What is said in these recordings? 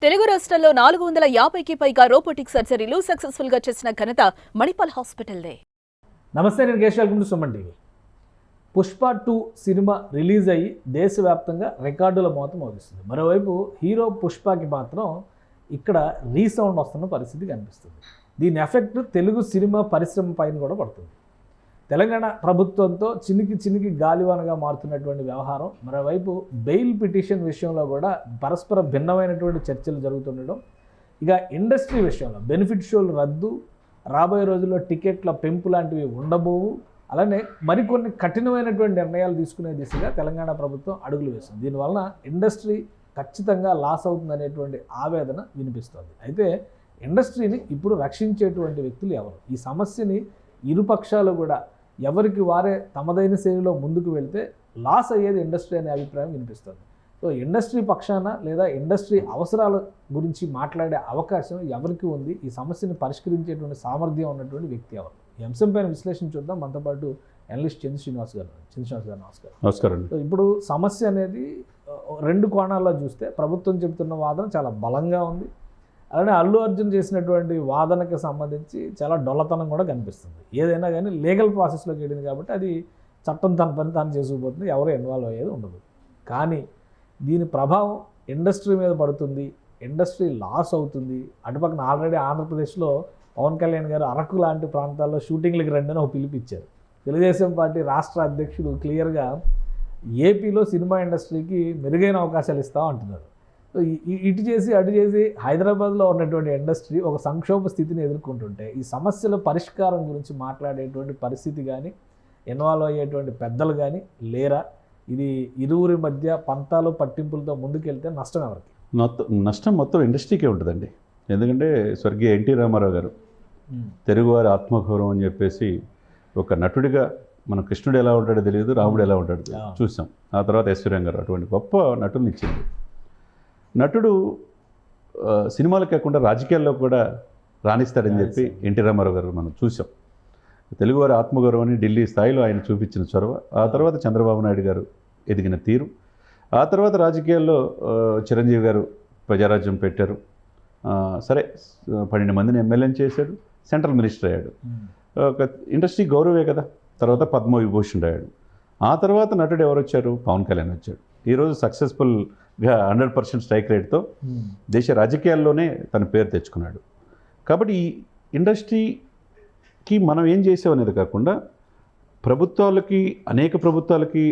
తెలుగు రాష్ట్రాల్లో 450కి పైగా రోబోటిక్ సర్జరీలు సక్సెస్ఫుల్ గా చేసిన ఘనత మణిపాల్ హాస్పిటల్దే. నమస్తే, నేను Keshav. Welcome to Suman TV. Pushpa 2 cinema release అయ్యి దేశవ్యాప్తంగా రికార్డుల మోత మోగిస్తుంది. మరోవైపు హీరో పుష్పకి మాత్రం ఇక్కడ రీసౌండ్ వస్తున్న పరిస్థితి కనిపిస్తుంది. దీని ఎఫెక్ట్ తెలుగు సినిమా పరిశ్రమ పైన కూడా పడుతుంది. తెలంగాణ ప్రభుత్వంతో చినికి గాలివానగా మారుతున్నటువంటి వ్యవహారం, మరోవైపు బెయిల్ పిటిషన్ విషయంలో కూడా పరస్పర భిన్నమైనటువంటి చర్చలు జరుగుతుండడం, ఇక ఇండస్ట్రీ విషయంలో బెనిఫిట్ షోలు రద్దు, రాబోయే రోజుల్లో టికెట్ల పెంపు లాంటివి ఉండబోవు, అలానే మరికొన్ని కఠినమైనటువంటి నిర్ణయాలు తీసుకునే దిశగా తెలంగాణ ప్రభుత్వం అడుగులు వేస్తుంది. దీనివలన ఇండస్ట్రీ ఖచ్చితంగా లాస్ అవుతుందనేటువంటి ఆవేదన వినిపిస్తుంది. అయితే ఇండస్ట్రీని ఇప్పుడు రక్షించేటువంటి వ్యక్తులు ఎవరు? ఈ సమస్యని ఇరుపక్షాలు కూడా ఎవరికి వారే తమదైన శైలిలో ముందుకు వెళ్తే లాస్ అయ్యేది ఇండస్ట్రీ అనే అభిప్రాయం వినిపిస్తుంది. సో ఇండస్ట్రీ పక్షాన లేదా ఇండస్ట్రీ అవసరాల గురించి మాట్లాడే అవకాశం ఎవరికి ఉంది? ఈ సమస్యను పరిష్కరించేటువంటి సామర్థ్యం ఉన్నటువంటి వ్యక్తి ఎవరు? ఈ అంశం పైన విశ్లేషణ చూద్దాం. మనతో పాటు అనలిస్ట్ చంద్ర శ్రీనివాస్ గారు. నమస్కారం. సో ఇప్పుడు సమస్య అనేది రెండు కోణాల్లో చూస్తే ప్రభుత్వం చెబుతున్న వాదన చాలా బలంగా ఉంది. అలానే అల్లు అర్జున్ చేసినటువంటి వాదనకి సంబంధించి చాలా డొల్లతనం కూడా కనిపిస్తుంది. ఏదైనా కానీ లీగల్ ప్రాసెస్లోకి వెళ్ళింది కాబట్టి అది చట్టం తన పని తాను చేసుకుపోతుంది, ఎవరు ఇన్వాల్వ్ అయ్యేది ఉండదు. కానీ దీని ప్రభావం ఇండస్ట్రీ మీద పడుతుంది, ఇండస్ట్రీ లాస్ అవుతుంది. అటుపక్కన ఆల్రెడీ ఆంధ్రప్రదేశ్లో పవన్ కళ్యాణ్ గారు అరకు లాంటి ప్రాంతాల్లో షూటింగ్లకు రండి అని ఒక పిలిపించారు. తెలుగుదేశం పార్టీ రాష్ట్ర అధ్యక్షుడు క్లియర్గా ఏపీలో సినిమా ఇండస్ట్రీకి మెరుగైన అవకాశాలు ఇస్తాం అంటున్నారు. సో ఇటు చేసి అటు చేసి హైదరాబాద్లో ఉన్నటువంటి ఇండస్ట్రీ ఒక సంక్షోభ స్థితిని ఎదుర్కొంటుంటే ఈ సమస్యల పరిష్కారం గురించి మాట్లాడేటువంటి పరిస్థితి కానీ ఇన్వాల్వ్ అయ్యేటువంటి పెద్దలు కానీ లేరా? ఇది ఇరువురి మధ్య పంతాలు పట్టింపులతో ముందుకెళ్తే నష్టం ఎవరికి? నష్టం మొత్తం ఇండస్ట్రీకే ఉంటుందండి. ఎందుకంటే స్వర్గీయ ఎన్టీ రామారావు గారు తెలుగువారి ఆత్మగౌరవం అని చెప్పేసి ఒక నటుడిగా, మన కృష్ణుడు ఎలా ఉంటాడో తెలియదు, రాముడు ఎలా ఉంటాడో చూసాం. ఆ తర్వాత ఎస్వి రంగారావు అటువంటి గొప్ప నటుల్ని ఇచ్చింది. నటుడు సినిమాలు కాకుండా రాజకీయాల్లో కూడా రాణిస్తాడని చెప్పి ఎన్టీ రామారావు గారు మనం చూసాం. తెలుగువారి ఆత్మగౌరవాన్ని ఢిల్లీ స్థాయిలో ఆయన చూపించిన చొరవ, ఆ తర్వాత చంద్రబాబు నాయుడు గారు ఎదిగిన తీరు, ఆ తర్వాత రాజకీయాల్లో చిరంజీవి గారు ప్రజారాజ్యం పెట్టారు. సరే 12 మందిని ఎమ్మెల్యేని చేశాడు, సెంట్రల్ మినిస్టర్ అయ్యాడు. ఒక ఇండస్ట్రీ గౌరవే కదా. తర్వాత పద్మవిభూషణ్ అయ్యాడు. ఆ తర్వాత నటుడు ఎవరు వచ్చారు? పవన్ కళ్యాణ్ వచ్చాడు. ఈరోజు సక్సెస్ఫుల్గా 100% స్ట్రైక్ రేట్తో దేశ రాజకీయాల్లోనే తన పేరు తెచ్చుకున్నాడు. కాబట్టి ఈ ఇండస్ట్రీకి మనం ఏం చేసామనేది కాకుండా అనేక ప్రభుత్వాలకి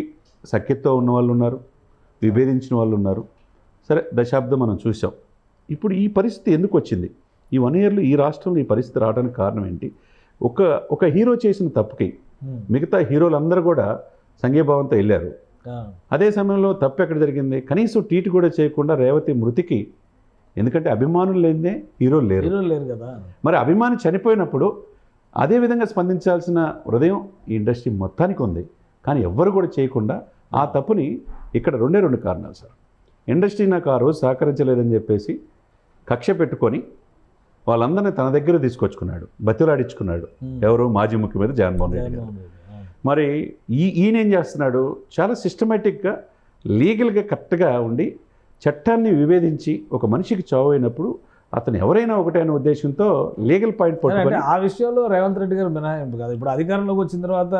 సఖ్యతతో ఉన్న వాళ్ళు ఉన్నారు, విభేదించిన వాళ్ళు ఉన్నారు. సరే, దశాబ్దం మనం చూసాం. ఇప్పుడు ఈ పరిస్థితి ఎందుకు వచ్చింది? ఈ 1 yearలో ఈ రాష్ట్రంలో ఈ పరిస్థితి రావడానికి కారణం ఏంటి? ఒక హీరో చేసిన తప్పుకి మిగతా హీరోలందరూ కూడా సంఘీభావంతో వెళ్ళారు. అదే సమయంలో తప్పు ఎక్కడ జరిగింది? కనీసం ట్వీట్ కూడా చేయకుండా రేవతి మృతికి, ఎందుకంటే అభిమానులు లేదే హీరోలు లేరు కదా. మరి అభిమాని చనిపోయినప్పుడు అదే విధంగా స్పందించాల్సిన హృదయం ఈ ఇండస్ట్రీ మొత్తానికి ఉంది. కానీ ఎవ్వరు కూడా చేయకుండా ఆ తప్పుని ఇక్కడ 2 కారణాలు సార్. ఇండస్ట్రీ నాకు ఆ రోజు సహకరించలేదని చెప్పేసి కక్ష పెట్టుకొని వాళ్ళందరినీ తన దగ్గర తీసుకొచ్చుకున్నాడు, బతిలాడించుకున్నాడు. ఎవరు? మాజీ ముఖ్యమంత్రి జగన్మోహన్ రెడ్డి గారు. మరి ఈయనేం చేస్తున్నాడు? చాలా సిస్టమేటిక్గా లీగల్గా కరెక్ట్గా ఉండి చట్టాన్ని విభేదించి ఒక మనిషికి చావు అయినప్పుడు అతను ఎవరైనా ఒకటే అనే ఉద్దేశంతో లీగల్ పాయింట్ పట్టుకొని, ఆ విషయంలో రేవంత్ రెడ్డి గారు మినహాయింపు కాదు. ఇప్పుడు అధికారంలోకి వచ్చిన తర్వాత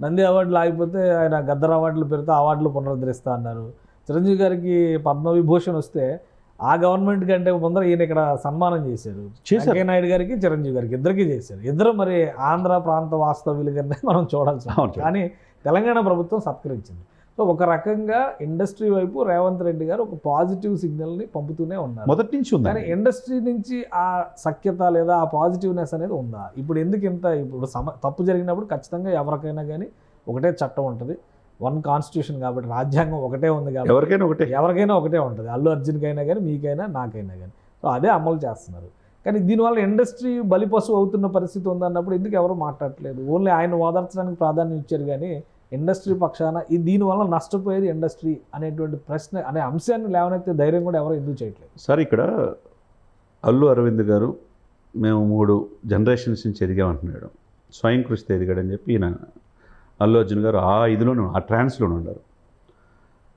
నంది అవార్డులు ఆగిపోతే ఆయన గద్దర్ అవార్డులు పెడితే అవార్డులు పునరుద్ధరిస్తా అన్నారు. చిరంజీవి గారికి పద్మవిభూషణ్ వస్తే ఆ గవర్నమెంట్ కంటే ముందర ఈయన ఇక్కడ సన్మానం చేశారు. వెంకయ్య నాయుడు గారికి, చిరంజీవి గారికి, ఇద్దరికి చేశారు. ఇద్దరు మరి ఆంధ్ర ప్రాంత వాస్తవ్యులుగానే మనం చూడాల్సి ఉంటుంది. కానీ తెలంగాణ ప్రభుత్వం సత్కరించింది. సో ఒక రకంగా ఇండస్ట్రీ వైపు రేవంత్ రెడ్డి గారు ఒక పాజిటివ్ సిగ్నల్ని పంపుతూనే ఉన్నారు మొదటి నుంచి ఉంది. కానీ ఇండస్ట్రీ నుంచి ఆ సఖ్యత లేదా ఆ పాజిటివ్నెస్ అనేది ఉందా? ఇప్పుడు ఎందుకు ఇంత? ఇప్పుడు తప్పు జరిగినప్పుడు ఖచ్చితంగా ఎవరికైనా కానీ ఒకటే చట్టం ఉంటుంది, 1 కాన్స్టిట్యూషన్ కాబట్టి, రాజ్యాంగం ఒకటే ఉంది కాబట్టి ఎవరికైనా ఒకటే ఉంటుంది. అల్లు అర్జున్కైనా కానీ, మీకైనా, నాకైనా కానీ. సో అదే అమలు చేస్తున్నారు. కానీ దీనివల్ల ఇండస్ట్రీ బలిపశువు అవుతున్న పరిస్థితి ఉందన్నప్పుడు ఎందుకు ఎవరు మాట్లాడట్లేదు? ఓన్లీ ఆయన ఓదార్చడానికి ప్రాధాన్యం ఇచ్చారు కానీ ఇండస్ట్రీ పక్షాన దీనివల్ల నష్టపోయేది ఇండస్ట్రీ అనేటువంటి ప్రశ్న అనే అంశాన్ని లేవనెత్తే ధైర్యం కూడా ఎవరు ఎందుకు చేయట్లేదు? సార్, ఇక్కడ అల్లు అరవింద్ గారు మేము 3 జనరేషన్స్ నుంచి ఎదిగామంటున్నాడు, స్వయం కృషితో ఎదిగాడని చెప్పి ఈయన అల్లు అర్జున్ గారు ఆ ఇదిలోనే, ఆ ట్రాన్స్లోనే ఉన్నారు.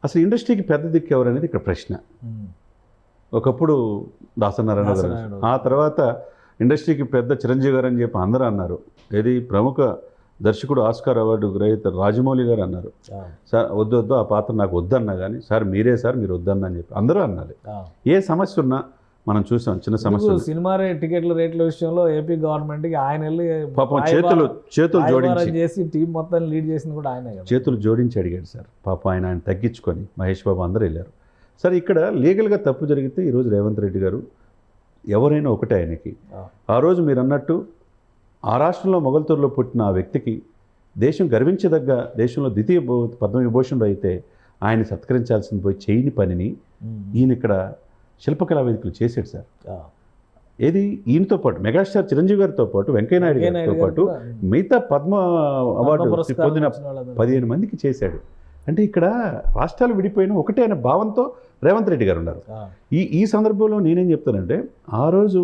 అసలు ఇండస్ట్రీకి పెద్ద దిక్కు ఎవరు అనేది ఇక్కడ ప్రశ్న. ఒకప్పుడు దాసనారాయణ గారు, ఆ తర్వాత ఇండస్ట్రీకి పెద్ద చిరంజీవి గారు అని చెప్పి అందరూ అన్నారు. ఏది ప్రముఖ దర్శకుడు ఆస్కార్ అవార్డు గ్రహీత రాజమౌళి గారు అన్నారు, సార్ వద్దు ఆ పాత్ర నాకు వద్దన్నా కానీ, సార్ మీరే సార్ మీరు వద్దన్నా అని చెప్పి అందరూ అన్నారు. ఏ సమస్య ఉన్నా మనం చూసాం, చిన్న సమస్య సినిమా టికెట్ల రేట్ల విషయంలో ఏపీ గవర్నమెంట్కి ఆయన వెళ్ళి పాపం చేతులు జోడించి చేసి టీం మొత్తం లీడ్ చేసింది కూడా ఆయన. చేతులు జోడించి అడిగాడు సార్ పాపం, ఆయన తగ్గించుకొని మహేష్ బాబు అందరూ వెళ్ళారు. సరే ఇక్కడ లీగల్గా తప్పు జరిగితే ఈరోజు రేవంత్ రెడ్డి గారు ఎవరైనా ఒకటే ఆయనకి. ఆ రోజు మీరు అన్నట్టు ఆ రాష్ట్రంలో మొగల్తూరులో పుట్టిన ఆ వ్యక్తికి దేశం గర్వించదగ్గ, దేశంలో ద్వితీయ పద్మవిభూషణుడు అయితే ఆయన సత్కరించాల్సింది పోయి చేయని పనిని ఈయన ఇక్కడ శిల్పకళా వేదికలు చేశాడు సార్. ఏది ఈయనతో పాటు మెగాస్టార్ చిరంజీవి గారితో పాటు వెంకయ్యనాయుడు గారితో పాటు మిగతా పద్మ అవార్డు పొందిన 15 మందికి చేశాడు. అంటే ఇక్కడ రాష్ట్రాలు విడిపోయిన ఒకటే అనే భావంతో రేవంత్ రెడ్డి గారు ఉన్నారు. ఈ సందర్భంలో నేనేం చెప్తానంటే, ఆ రోజు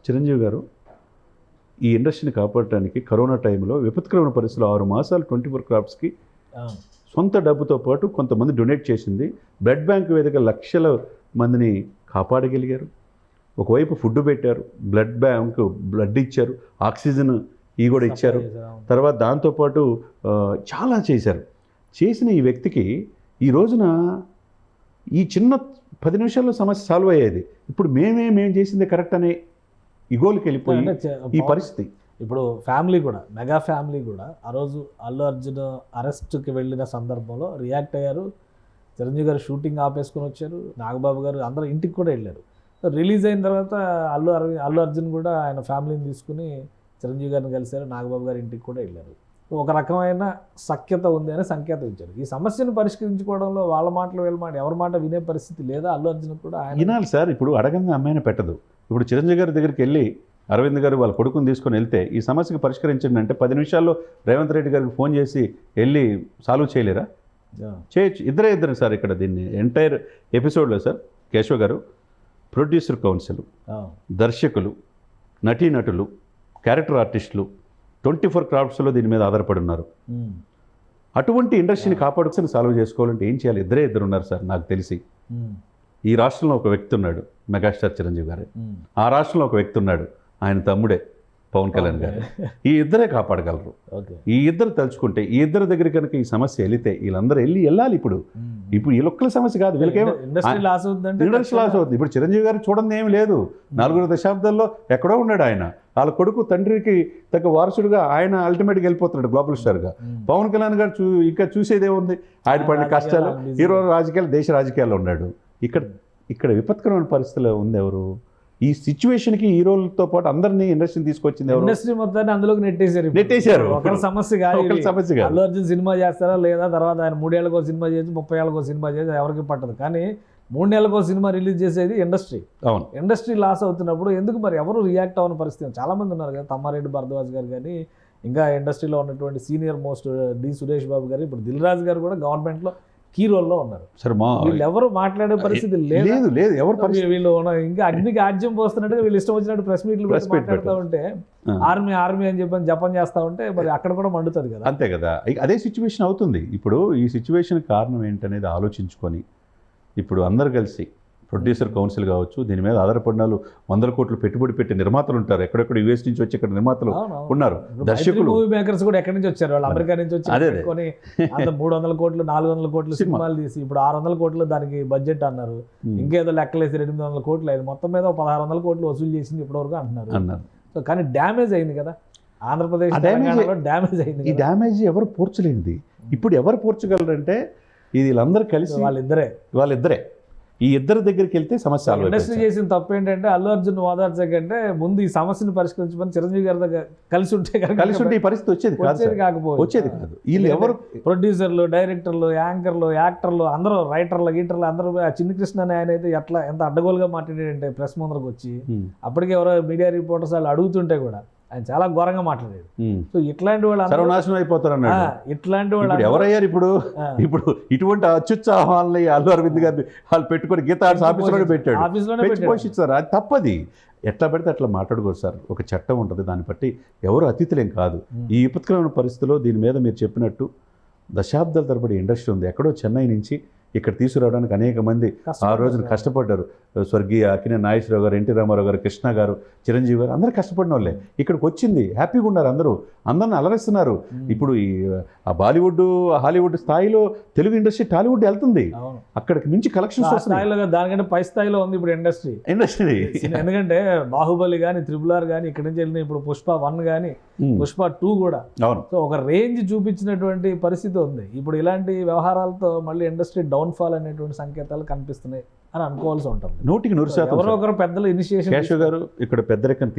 చిరంజీవి గారు ఈ ఇండస్ట్రీని కాపాడటానికి కరోనా టైంలో విపత్కరమైన పరిస్థితుల్లో 6 మాసాలు 24 క్రాఫ్ట్స్కి సొంత డబ్బుతో పాటు కొంతమంది డొనేట్ చేసింది. బ్లడ్ బ్యాంక్ వేదిక లక్షల మందిని కాపాడగలిగారు. ఒకవైపు ఫుడ్ పెట్టారు, బ్లడ్ ఇచ్చారు, ఆక్సిజన్ కూడా ఇచ్చారు. తర్వాత దాంతోపాటు చాలా చేశారు. చేసిన ఈ వ్యక్తికి ఈ రోజున ఈ చిన్న 10 నిమిషాల్లో సమస్య సాల్వ్ అయ్యేది. ఇప్పుడు మేము చేసింది కరెక్ట్ అనే ఇగోలకి వెళ్ళిపోయి ఈ పరిస్థితి. ఇప్పుడు ఫ్యామిలీ కూడా, మెగా ఫ్యామిలీ కూడా ఆ రోజు అల్లు అర్జున్ అరెస్ట్కి వెళ్ళిన సందర్భంలో రియాక్ట్ అయ్యారు. చిరంజీవి గారు షూటింగ్ ఆపేసుకొని వచ్చారు, నాగబాబు గారు అందరూ ఇంటికి కూడా వెళ్ళారు. రిలీజ్ అయిన తర్వాత అల్లు అర్జున్ కూడా ఆయన ఫ్యామిలీని తీసుకుని చిరంజీవి గారిని కలిశారు, నాగబాబు గారి ఇంటికి కూడా వెళ్ళారు. ఒక రకమైన సఖ్యత ఉంది అని సంకేతం ఇచ్చారు. ఈ సమస్యను పరిష్కరించుకోవడంలో వాళ్ళ మాటలు వీళ్ళ మాట ఎవరి మాట వినే పరిస్థితి లేదా అల్లు అర్జున్ కూడా ఆయన వినాలి సార్. ఇప్పుడు అడగంగా అమ్మాయిని పెట్టదు. ఇప్పుడు చిరంజీవి గారి దగ్గరికి వెళ్ళి అరవింద్ గారు వాళ్ళ కొడుకుని తీసుకొని వెళ్తే ఈ సమస్యకు పరిష్కరించండి అంటే 10 నిమిషాల్లో రేవంత్ రెడ్డి గారికి ఫోన్ చేసి వెళ్ళి సాల్వ్ చేయలేరా? చేయొచ్చు. ఇద్దరు సార్. ఇక్కడ దీన్ని ఎంటైర్ ఎపిసోడ్లో సార్ కేశవ్ గారు, ప్రొడ్యూసర్ కౌన్సిల్, దర్శకులు, నటీనటులు, క్యారెక్టర్ ఆర్టిస్టులు 24 క్రాఫ్ట్స్లో దీని మీద ఆధారపడి ఉన్నారు. అటువంటి ఇండస్ట్రీని కాపాడుకొని సాల్వ్ చేసుకోవాలంటే ఏం చేయాలి? ఇద్దరు ఉన్నారు సార్ నాకు తెలిసి. ఈ రాష్ట్రంలో ఒక వ్యక్తి ఉన్నాడు, మెగాస్టార్ చిరంజీవి గారు. ఆ రాష్ట్రంలో ఒక వ్యక్తి ఉన్నాడు, ఆయన తమ్ముడే పవన్ కళ్యాణ్ గారు. ఈ ఇద్దరే కాపాడగలరు. ఈ ఇద్దరు తలుచుకుంటే, ఈ ఇద్దరి దగ్గర కనుక ఈ సమస్య వెళితే వీళ్ళందరూ వెళ్ళాలి. ఇప్పుడు ఈ ఒక్కల సమస్య కాదు, వీళ్ళకేమో ఇండస్ట్రీ లాస్ అవుతుంది. ఇప్పుడు చిరంజీవి గారు చూడండి ఏమి లేదు, 4 దశాబ్దాల్లో ఎక్కడో ఉన్నాడు ఆయన. వాళ్ళ కొడుకు తండ్రికి తగ్గ వారసుడుగా ఆయన అల్టిమేట్గా వెళ్ళిపోతున్నాడు గ్లోబల్ స్టార్గా. పవన్ కళ్యాణ్ గారు ఇంకా చూసేదేముంది, ఆయన పడిన కష్టాలు, హీరో రాజకీయాలు, దేశ రాజకీయాల్లో ఉన్నాడు. ఇక్కడ విపత్కరమైన పరిస్థితుల్లో ఉంది ఎవరు? ఈ సిచ్యువేషన్కి హీరోలతో పాటు అందరినీ ఇండస్ట్రీని తీసుకొచ్చింది ఎవరు? ఇండస్ట్రీ మొత్తాన్ని అందులోకి నెట్టేశారు. ఒకరి సమస్య కాదు. అల్లు అర్జున్ సినిమా చేస్తారా లేదా, తర్వాత ఆయన 3 ఏళ్ళకో సినిమా చేసి 30 ఏళ్ళకో సినిమా చేసి ఎవరికి పట్టదు. కానీ 3 నెలలకో సినిమా రిలీజ్ చేసేది ఇండస్ట్రీ. అవును, ఇండస్ట్రీ లాస్ అవుతున్నప్పుడు ఎందుకు మరి ఎవరు రియాక్ట్ అవ్వని పరిస్థితి? చాలా మంది ఉన్నారు కదా, తమ్మారెడ్డి భరద్వాజ్ గారు కానీ, ఇంకా ఇండస్ట్రీలో ఉన్నటువంటి senior most D Suresh Babu గారు, ఇప్పుడు దిల్ రాజు గారు కూడా గవర్నమెంట్లో కీ రోల్లో ఉన్నారు. సరే, వీళ్ళు ఎవరు మాట్లాడే పరిస్థితి లేదు. ఎవరు వీళ్ళు ఇంకా అగ్నికి ఆజ్యం పోస్తున్నట్టుగా వీళ్ళు ఇష్టం వచ్చినట్టు ప్రెస్ మీట్లు మాట్లాడుతూ ఉంటే, ఆర్మీ అని చెప్పి జపం చేస్తూ ఉంటే మరి అక్కడ కూడా మండుతుంది కదా. అంతే కదా, అదే సిచ్యువేషన్ అవుతుంది. ఇప్పుడు ఈ సిచ్యువేషన్ కారణం ఏంటనేది ఆలోచించుకొని ఇప్పుడు అందరు కలిసి ప్రొడ్యూసర్ కౌన్సిల్ కావచ్చు, దీని మీద ఆధారపడిన 100 కోట్లు పెట్టుబడి పెట్టి నిర్మాతలు ఉంటారు. ఎక్కడెక్కడ యూఎస్ నుంచి వచ్చి ఇక్కడ నిర్మాతలు ఉన్నారు, దర్శకులు, మూవీ మేకర్స్ కూడా ఎక్కడి నుంచి వచ్చారు, వాళ్ళు అమెరికా నుంచి వచ్చి 300 కోట్లు 400 కోట్లు సినిమాలు తీసి ఇప్పుడు 600 కోట్లు దానికి బడ్జెట్ అన్నారు. ఇంకేదో లెక్కలేసి 800 కోట్లు అయింది. మొత్తం మీద 1600 కోట్లు వసూలు చేసింది ఇప్పటివరకు అంటున్నారు. సో కానీ డ్యామేజ్ అయింది కదా ఆంధ్రప్రదేశ్, డ్యామేజ్ అయింది. ఈ డ్యామేజ్ ఎవరు పూడ్చలేనిది. ఇప్పుడు ఎవరు పూడ్చగలరంటే వీళ్ళందరూ కలిసి వాళ్ళిద్దరే. ఈ ఇద్దరి దగ్గరికి వెళ్తే సమస్య. ఇండస్ట్రీ చేసిన తప్పు ఏంటంటే అల్లు అర్జున్ ఓదార్చే కంటే ముందు ఈ సమస్యను పరిష్కరించమని చిరంజీవి గారి దగ్గర కలిసి ఉంటే ఈ పరిస్థితి వచ్చేది కాదు. వీళ్ళు ఎవరు ప్రొడ్యూసర్లు, డైరెక్టర్లు, యాంకర్లు, యాక్టర్లు అందరూ, రైటర్లు, గీటర్లు అందరూ. చిన్ని కృష్ణ అని ఆయన అయితే ఎంత అడ్డగోలుగా మాట్లాడాడంటే ప్రెస్ ముందరకు వచ్చి, అప్పటికే ఎవరో మీడియా రిపోర్టర్స్ వాళ్ళు అడుగుతుంటే కూడా ఆయన చాలా ఘోరంగా మాట్లాడాడు. సో ఇట్లాంటి వాళ్ళు సర్వనాశనం అయిపోతారు అన్నాడు. ఇట్లాంటి వాళ్ళు ఎవరయ్యారు ఇప్పుడు ఇటువంటి అత్యుత్సాహాలని అల్లు అరవింద్ గారిని వాళ్ళు పెట్టుకొని గీతా ఆఫీసులోనే పెట్టాడు, పోషిస్తారు. అది తప్పది. ఎట్లా పెడితే అట్లా మాట్లాడుకోరు సార్. ఒక చట్టం ఉంటుంది, దాన్ని బట్టి ఎవరు అతిథులేం కాదు. ఈ విపత్కరమైన పరిస్థితిలో దీని మీద మీరు చెప్పినట్టు దశాబ్దాల తరబడి ఇండస్ట్రీ ఉంది. ఎక్కడో చెన్నై నుంచి ఇక్కడ తీసుకురావడానికి అనేక మంది ఆ రోజున కష్టపడ్డారు. స్వర్గీయ అక్కినేని నాగేశ్వరరావు గారు, ఎన్టీ రామారావు గారు, కృష్ణ గారు, చిరంజీవి గారు అందరూ కష్టపడిన వాళ్ళే. ఇక్కడికి వచ్చింది హ్యాపీగా ఉన్నారు, అందరిని అలరిస్తున్నారు. ఇప్పుడు ఈ ఆ బాలీవుడ్ హాలీవుడ్ స్థాయిలో తెలుగు ఇండస్ట్రీ టాలీవుడ్ వెళ్తుంది. అవును. అక్కడికి మించి కలెక్షన్స్ వస్తున్నాయి. స్థాయిలో దానికంటే పై స్థాయిలో ఉంది ఇప్పుడు ఇండస్ట్రీ. ఎందుకంటే బాహుబలి కానీ, RRR కానీ, ఇక్కడ నుంచి వెళ్ళిన ఇప్పుడు పుష్ప 1 కానీ, పుష్ప 2 కూడా. అవును. సో ఒక రేంజ్ చూపించినటువంటి పరిస్థితి ఉంది. ఇప్పుడు ఇలాంటి వ్యవహారాలతో మళ్ళీ ఇండస్ట్రీ డౌన్ఫాల్ అనేటువంటి సంకేతాలు కనిపిస్తున్నాయి అని అనుకోవాల్సి ఉంటుంది. 100% ఎవరో ఒకరు పెద్దలు ఇనిషియేషన్. కేశవ్ గారు ఇక్కడ పెద్దరికం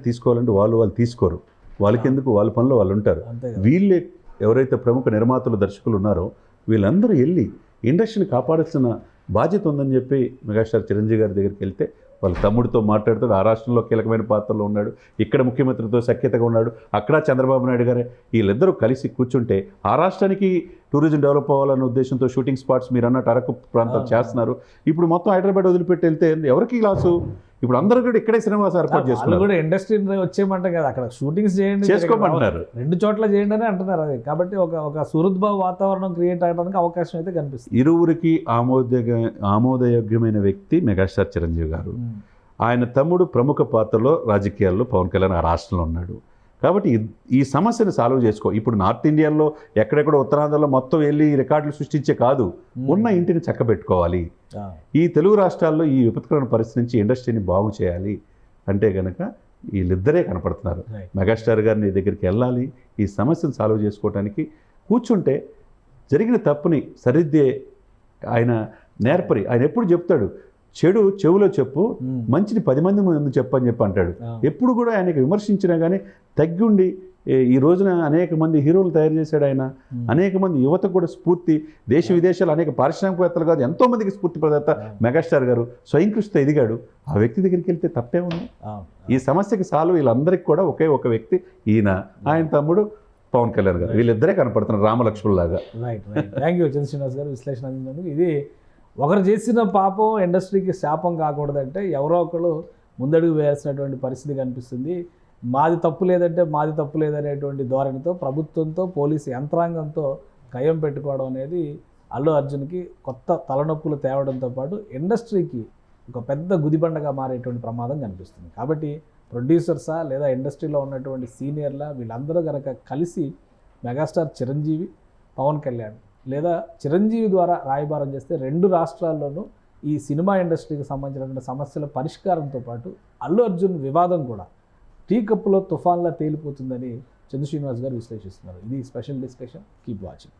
తీసుకోవాలంటే వాళ్ళు తీసుకోరు. వాళ్ళకెందుకు, వాళ్ళ పనిలో వాళ్ళు ఉంటారు. వీళ్ళే ఎవరైతే ప్రముఖ నిర్మాతలు, దర్శకులు ఉన్నారో వీళ్ళందరూ వెళ్ళి ఇండస్ట్రీని కాపాడాల్సిన బాధ్యత ఉందని చెప్పి మెగాస్టార్ చిరంజీవి గారి దగ్గరికి వెళ్తే వాళ్ళ తమ్ముడితో మాట్లాడుతాడు. ఆ రాష్ట్రంలో కీలకమైన పాత్రలో ఉన్నాడు, ఇక్కడ ముఖ్యమంత్రితో సఖ్యతగా ఉన్నాడు, అక్కడ చంద్రబాబు నాయుడు గారే. వీళ్ళిద్దరూ కలిసి కూర్చుంటే ఆ రాష్ట్రానికి టూరిజం డెవలప్ అవ్వాలన్న ఉద్దేశంతో షూటింగ్ స్పాట్స్ మీరు అన్నట్టు అరకు ప్రాంతాలు చేస్తున్నారు. ఇప్పుడు మొత్తం హైదరాబాద్ వదిలిపెట్టి వెళ్తే ఎవరికి లాసు? ఇప్పుడు అందరూ కూడా ఇక్కడే సినిమాస్ ఏర్పాటు చేసుకున్నారు. కూడా ఇండస్ట్రీ వచ్చేయమంటాం కదా, అక్కడ షూటింగ్స్ చేయండి, చేసుకోమంటున్నారు, 2 చోట్ల చేయండి అని అంటున్నారు. అది కాబట్టి ఒక సుహృద్భావ వాతావరణం క్రియేట్ అవ్వడానికి అవకాశం అయితే కనిపిస్తుంది. ఇరువురికి ఆమోదయోగ్యమైన వ్యక్తి మెగాస్టార్ చిరంజీవి గారు. ఆయన తమ్ముడు ప్రముఖ పాత్రలో రాజకీయాల్లో పవన్ కళ్యాణ్ ఆ రాష్ట్రంలో ఉన్నాడు. కాబట్టి ఈ సమస్యను సాల్వ్ చేసుకో. ఇప్పుడు నార్త్ ఇండియాలో ఎక్కడెక్కడ ఉత్తరాంధ్రలో మొత్తం వెళ్ళి రికార్డులు సృష్టించే కాదు, ఉన్న ఇంటిని చక్కబెట్టుకోవాలి. ఈ తెలుగు రాష్ట్రాల్లో ఈ విపత్కరమైన పరిస్థితి నుంచి ఇండస్ట్రీని బాగు చేయాలి అంటే కనుక వీళ్ళిద్దరే కనపడుతున్నారు. మెగాస్టార్ గారిని దగ్గరికి వెళ్ళాలి, ఈ సమస్యను సాల్వ్ చేసుకోవడానికి కూర్చుంటే జరిగిన తప్పుని సరిద్దే ఆయన నేర్పరి. ఆయన ఎప్పుడు చెప్తాడు, చెడు చెవులో చెప్పు, మంచిని 10 మంది ముందు చెప్పని చెప్పి అంటాడు. ఎప్పుడు కూడా ఆయనకి విమర్శించినా కానీ తగ్గుండి ఈ రోజున అనేక మంది హీరోలు తయారు చేశాడు ఆయన. అనేక మంది యువతకు కూడా స్ఫూర్తి, దేశ విదేశాలు అనేక పారిశ్రామికవేత్తలు కాదు ఎంతో మందికి స్ఫూర్తి ప్రదాత మెగాస్టార్ గారు. స్వయం కృషితో ఎదిగాడు. ఆ వ్యక్తి దగ్గరికి వెళ్తే తప్పే ఉంది. ఈ సమస్యకి సాల్వ్ వీళ్ళందరికీ కూడా ఒకే ఒక వ్యక్తి ఈయన, ఆయన తమ్ముడు పవన్ కళ్యాణ్ గారు. వీళ్ళిద్దరే కనపడుతున్నారు రామలక్ష్మణులాగా. రైట్. థ్యాంక్ యూ చంద్రశ్రీనివాస్ గారు విశ్లేషణ అందించినందుకు. ఇది ఒకరు చేసిన పాపం ఇండస్ట్రీకి శాపం కాకూడదంటే ఎవరో ఒకరు ముందడుగు వేయాల్సినటువంటి పరిస్థితి కనిపిస్తుంది. మాది తప్పు లేదనేటువంటి ధోరణితో ప్రభుత్వంతో పోలీసు యంత్రాంగంతో కయ్యం పెట్టుకోవడం అనేది అల్లు అర్జున్కి కొత్త తలనొప్పులు తేవడంతో పాటు ఇండస్ట్రీకి ఒక పెద్ద గుదిబండగా మారేటువంటి ప్రమాదం కనిపిస్తుంది. కాబట్టి ప్రొడ్యూసర్సా లేదా ఇండస్ట్రీలో ఉన్నటువంటి సీనియర్లా వీళ్ళందరూ కనుక కలిసి మెగాస్టార్ చిరంజీవి, పవన్ కళ్యాణ్ లేదా చిరంజీవి ద్వారా రాయబారం చేస్తే 2 రాష్ట్రాల్లోనూ ఈ సినిమా ఇండస్ట్రీకి సంబంధించినటువంటి సమస్యల పరిష్కారంతో పాటు అల్లు అర్జున్ వివాదం కూడా టీ కప్పులో తుఫాన్లా తేలిపోతుందని చంద్రశ్రీనివాస్ గారు విశ్లేషిస్తున్నారు. ఇది స్పెషల్ డిస్కషన్. Keep watching.